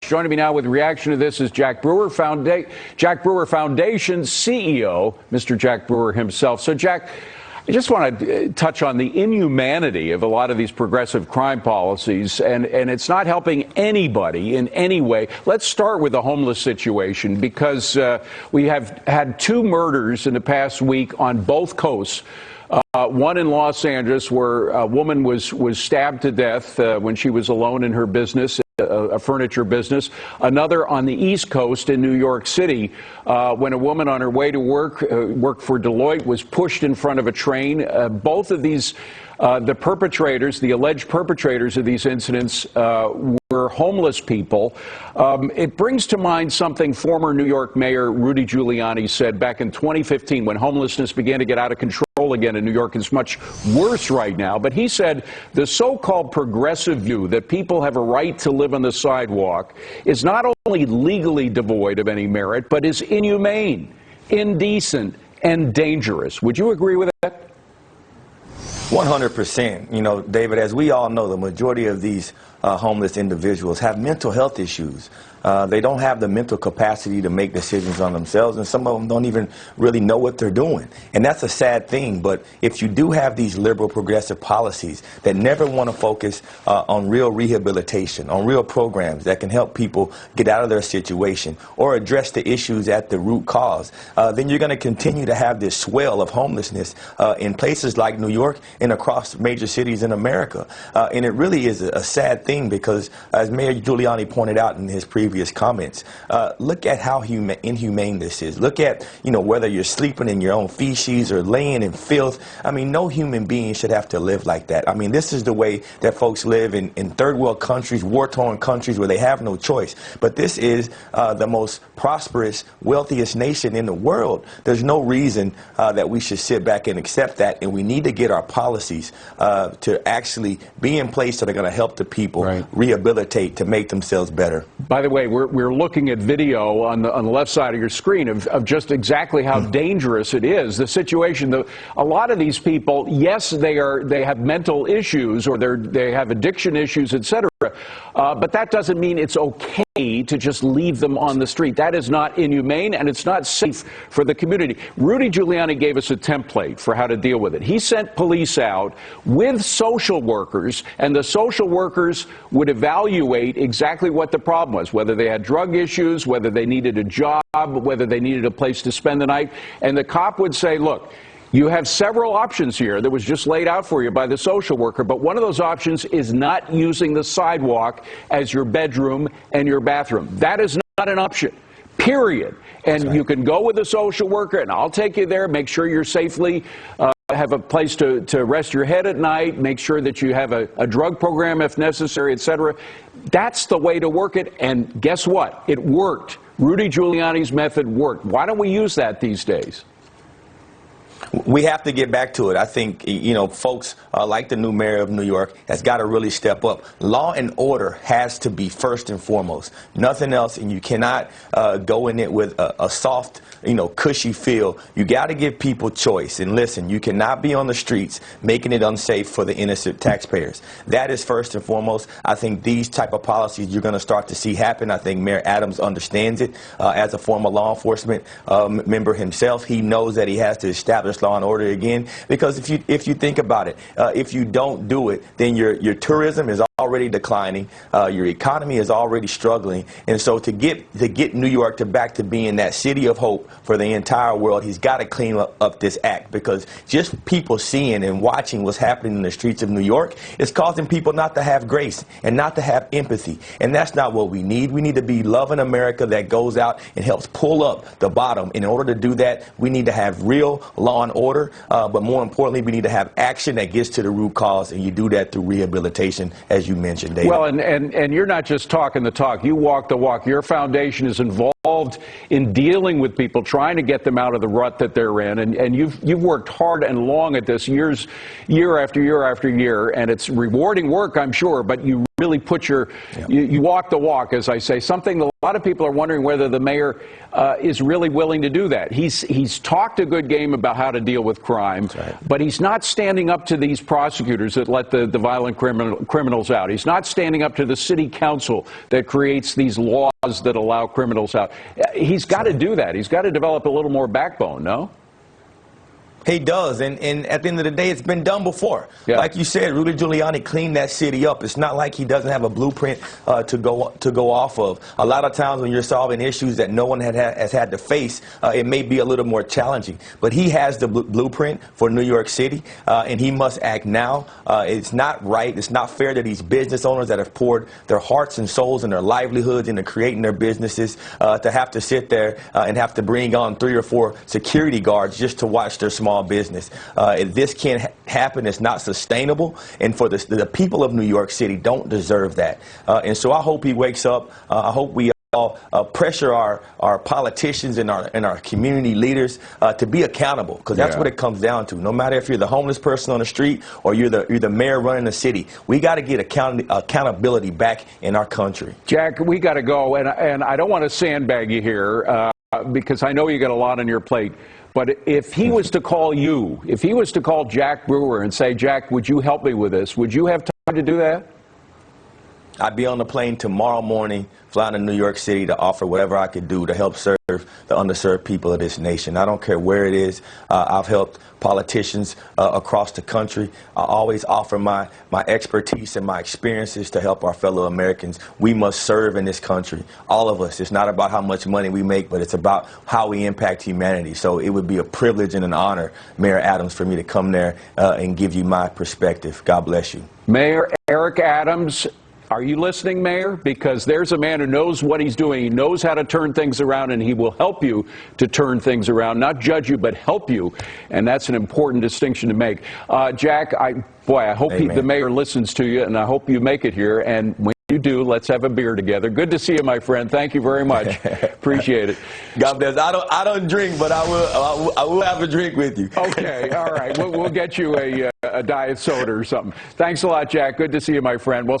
Joining me now with a reaction to this is Jack Brewer, Jack Brewer Foundation CEO, Mr. Jack Brewer himself. So, Jack, I just want to touch on the inhumanity of a lot of these progressive crime policies, and it's not helping anybody in any way. Let's start with the homeless situation, because we have had 2 murders in the past week on both coasts. One in Los Angeles, where a woman was stabbed to death when she was alone in her business, a furniture business. Another on the East Coast in New York City, when a woman on her way to work for Deloitte, was pushed in front of a train. Both of these, the alleged perpetrators of these incidents, were homeless people. It brings to mind something former New York Mayor Rudy Giuliani said back in 2015, when homelessness began to get out of control again in New York. It's much worse right now. But he said the so-called progressive view that people have a right to live on the sidewalk is not only legally devoid of any merit, but is inhumane, indecent, and dangerous. Would you agree with that? 100%. You know, David, as we all know, the majority of these homeless individuals have mental health issues. They don't have the mental capacity to make decisions on themselves, and some of them don't even really know what they're doing. And that's a sad thing. But if you do have these liberal progressive policies that never want to focus on real rehabilitation, on real programs that can help people get out of their situation or address the issues at the root cause, then you're going to continue to have this swell of homelessness in places like New York and across major cities in America. And it really is a sad thing, because as Mayor Giuliani pointed out in his previous comments, look at how inhumane this is. Look at, whether you're sleeping in your own feces or laying in filth. I mean, no human being should have to live like that. I mean, this is the way that folks live in third world countries, war-torn countries where they have no choice. But this is the most prosperous, wealthiest nation in the world. There's no reason that we should sit back and accept that, and we need to get our policies to actually be in place so they're going to help the people rehabilitate to make themselves better. By the way, we're looking at video on the left side of your screen of just exactly how dangerous it is. The situation, a lot of these people, yes, they have mental issues, or they have addiction issues, etc. But that doesn't mean it's okay to just leave them on the street. That is not inhumane, and it's not safe for the community. Rudy Giuliani gave us a template for how to deal with it. He sent police out with social workers, and the social workers would evaluate exactly what the problem was, whether they had drug issues, whether they needed a job, whether they needed a place to spend the night. And the cop would say, look, you have several options here that was just laid out for you by the social worker, but one of those options is not using the sidewalk as your bedroom and your bathroom. That is not an option, period. And you can go with a social worker, and I'll take you there, make sure you're safely, have a place to rest your head at night, make sure that you have a drug program if necessary, etc. That's the way to work it, and guess what? It worked. Rudy Giuliani's method worked. Why don't we use that these days? We have to get back to it. I think, folks like the new mayor of New York has got to really step up. Law and order has to be first and foremost. Nothing else, and you cannot go in it with a soft, cushy feel. You got to give people choice. And listen, you cannot be on the streets making it unsafe for the innocent taxpayers. That is first and foremost. I think these type of policies you're going to start to see happen. I think Mayor Adams understands it. As a former law enforcement member himself, he knows that he has to establish law and order again, because if you think about it, if you don't do it, then your tourism is already declining, your economy is already struggling, and so to get New York back to being that city of hope for the entire world, he's got to clean up this act, because just people seeing and watching what's happening in the streets of New York is causing people not to have grace and not to have empathy, and that's not what we need. We need to be loving America that goes out and helps pull up the bottom. In order to do that, we need to have real law and order, but more importantly, we need to have action that gets to the root cause, and you do that through rehabilitation, as you mentioned, David. Well, and you're not just talking the talk, you walk the walk. Your foundation is involved in dealing with people, trying to get them out of the rut that they're in, and you've worked hard and long at this, year after year after year, and it's rewarding work, I'm sure, but you really put you walk the walk, as I say, something a lot of people are wondering whether the mayor is really willing to do that. He's talked a good game about how to deal with crime, but he's not standing up to these prosecutors that let the violent criminals out. He's not standing up to the city council that creates these laws that allow criminals out. He's got to do that. He's got to develop a little more backbone, no? He does, and at the end of the day, it's been done before. Yeah. Like you said, Rudy Giuliani cleaned that city up. It's not like he doesn't have a blueprint to go off of. A lot of times when you're solving issues that no one has had to face, it may be a little more challenging. But he has the blueprint for New York City, and he must act now. It's not right. It's not fair to these business owners that have poured their hearts and souls and their livelihoods into creating their businesses to have to sit there and have to bring on 3 or 4 security guards just to watch their small business. This can't happen. It's not sustainable, and for the people of New York City don't deserve that. And so I hope he wakes up. I hope we all pressure our politicians and our community leaders to be accountable, because that's what it comes down to. No matter if you're the homeless person on the street or you're the mayor running the city, we got to get accountability back in our country. Jack, we got to go, and I don't want to sandbag you here because I know you got a lot on your plate. But if he was to call you, if he was to call Jack Brewer and say, Jack, would you help me with this? Would you have time to do that? I'd be on the plane tomorrow morning, flying to New York City to offer whatever I could do to help serve the underserved people of this nation. I don't care where it is. I've helped politicians across the country. I always offer my expertise and my experiences to help our fellow Americans. We must serve in this country, all of us. It's not about how much money we make, but it's about how we impact humanity. So it would be a privilege and an honor, Mayor Adams, for me to come there and give you my perspective. God bless you. Mayor Eric Adams, are you listening, Mayor? Because there's a man who knows what he's doing. He knows how to turn things around, and he will help you to turn things around. Not judge you, but help you. And that's an important distinction to make. Jack, I hope the mayor listens to you, and I hope you make it here. And when you do, let's have a beer together. Good to see you, my friend. Thank you very much. Appreciate it. God bless. I don't drink, but I will have a drink with you. Okay, all right. We'll get you a diet soda or something. Thanks a lot, Jack. Good to see you, my friend. Well,